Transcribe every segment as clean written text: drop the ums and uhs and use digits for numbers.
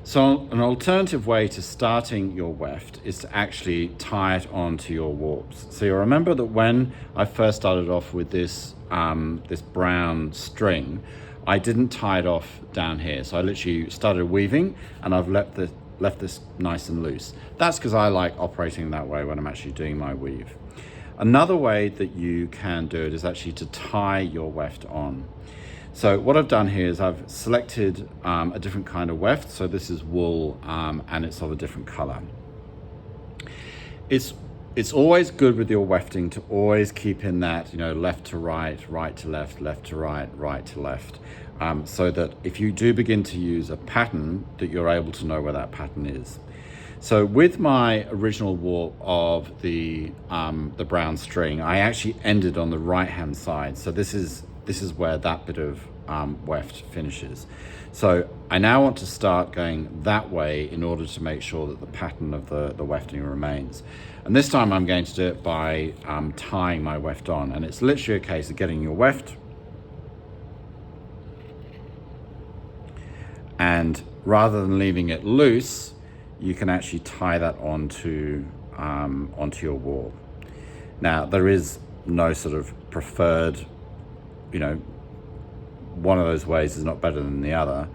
So an alternative way to starting your weft is to actually tie it onto your warps. So you remember that when I first started off with this, this brown string, I didn't tie it off down here. So I literally started weaving and I've left this nice and loose. That's because I like operating that way when I'm actually doing my weave. Another way that you can do it is actually to tie your weft on. So what I've done here is I've selected a different kind of weft. So this is wool and it's of a different color. It's always good with your wefting to always keep in that, left to right, right to left, left to right, right to left. So that if you do begin to use a pattern, that you're able to know where that pattern is. So with my original warp of the brown string, I actually ended on the right-hand side. So this is where that bit of weft finishes. So I now want to start going that way in order to make sure that the pattern of the wefting remains. And this time I'm going to do it by tying my weft on. And it's literally a case of getting your weft and rather than leaving it loose, you can actually tie that onto your warp. Now there is no sort of preferred, one of those ways is not better than the other.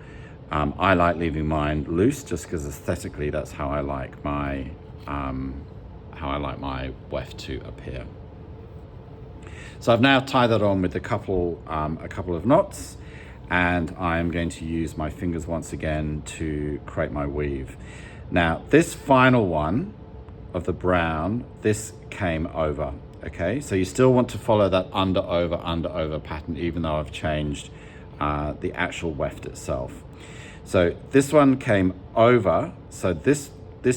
I like leaving mine loose just because aesthetically that's how I like my weft to appear. So I've now tied that on with a couple of knots, and I'm going to use my fingers once again to create my weave. Now this final one of the brown, this came over, okay? So you still want to follow that under, over pattern, even though I've changed the actual weft itself. So this one came over, so this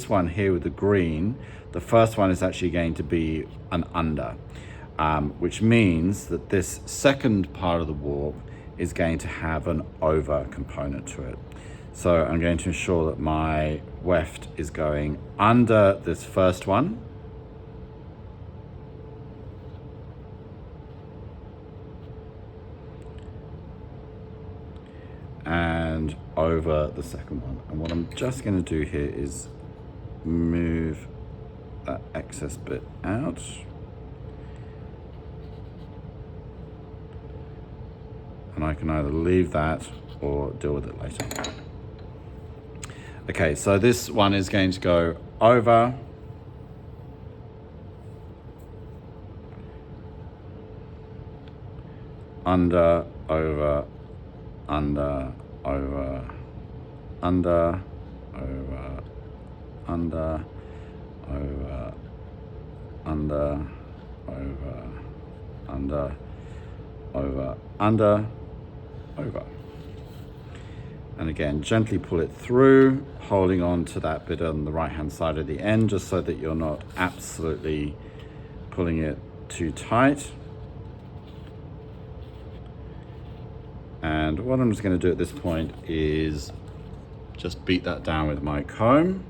one here with the green, the first one is actually going to be an under, which means that this second part of the warp is going to have an over component to it. So I'm going to ensure that my weft is going under this first one. And over the second one. And what I'm just going to do here is move that excess bit out. And I can either leave that or deal with it later. Okay, so this one is going to go over, under, over, under, over, under, over, under, over, under, over, under, over, under, over. And again, gently pull it through, holding on to that bit on the right-hand side of the end, just so that you're not absolutely pulling it too tight. And what I'm just going to do at this point is just beat that down with my comb.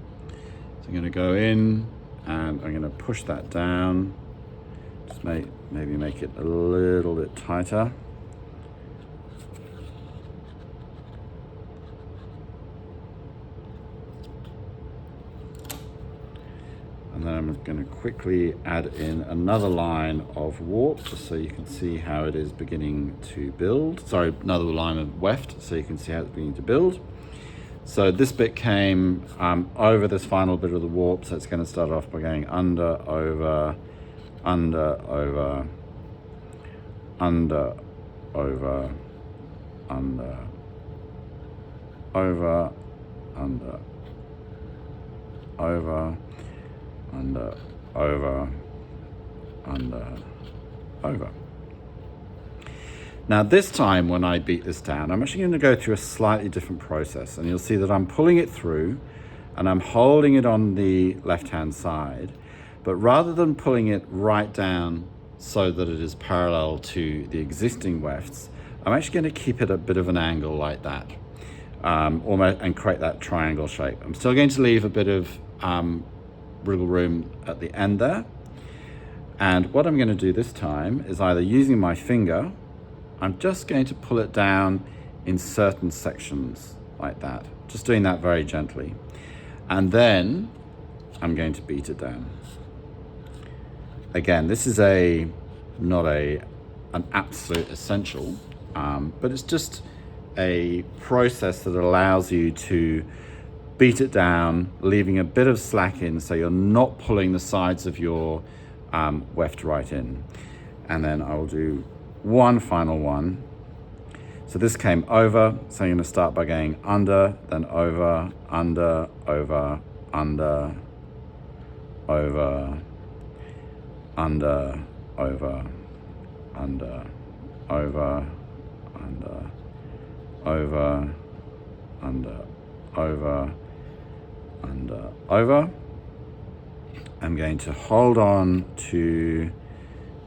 So I'm going to go in and I'm going to push that down, just maybe make it a little bit tighter. And then I'm going to quickly add in another line of warp, just so you can see how it is beginning to build. Sorry, another line of weft, so you can see how it's beginning to build. So this bit came over this final bit of the warp, so it's going to start off by going under, over, under, over, under, over, under, over, under, over, under, over, under, over. Now this time when I beat this down, I'm actually going to go through a slightly different process, and you'll see that I'm pulling it through and I'm holding it on the left-hand side, but rather than pulling it right down so that it is parallel to the existing wefts, I'm actually going to keep it a bit of an angle like that, almost, and create that triangle shape. I'm still going to leave a bit of wriggle room at the end there. And what I'm going to do this time is either using my finger, I'm just going to pull it down in certain sections. like that. Just doing that very gently. And then I'm going to beat it down. Again, this is not an absolute essential, but it's just a process that allows you to beat it down, leaving a bit of slack in so you're not pulling the sides of your weft right in. And then I will do one final one. So this came over, so I'm going to start by going under, then over, under, over, under, over, under, over, under, over, under, over, under, over, under, over. I'm going to hold on to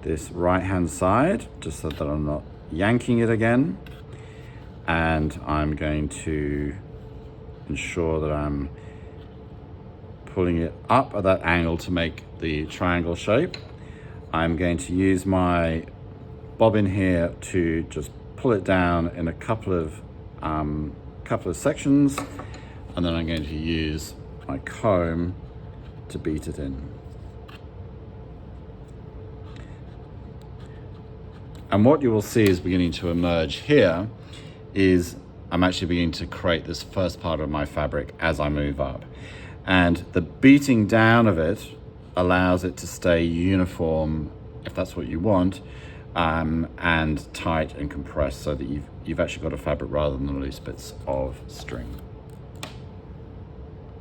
this right hand side just so that I'm not yanking it again, and I'm going to ensure that I'm pulling it up at that angle to make the triangle shape. I'm going to use my bobbin here to just pull it down in a couple of sections, and then I'm going to use my comb to beat it in. And what you will see is beginning to emerge here is I'm actually beginning to create this first part of my fabric as I move up. And the beating down of it allows it to stay uniform, if that's what you want, and tight and compressed so that you've actually got a fabric rather than loose bits of string.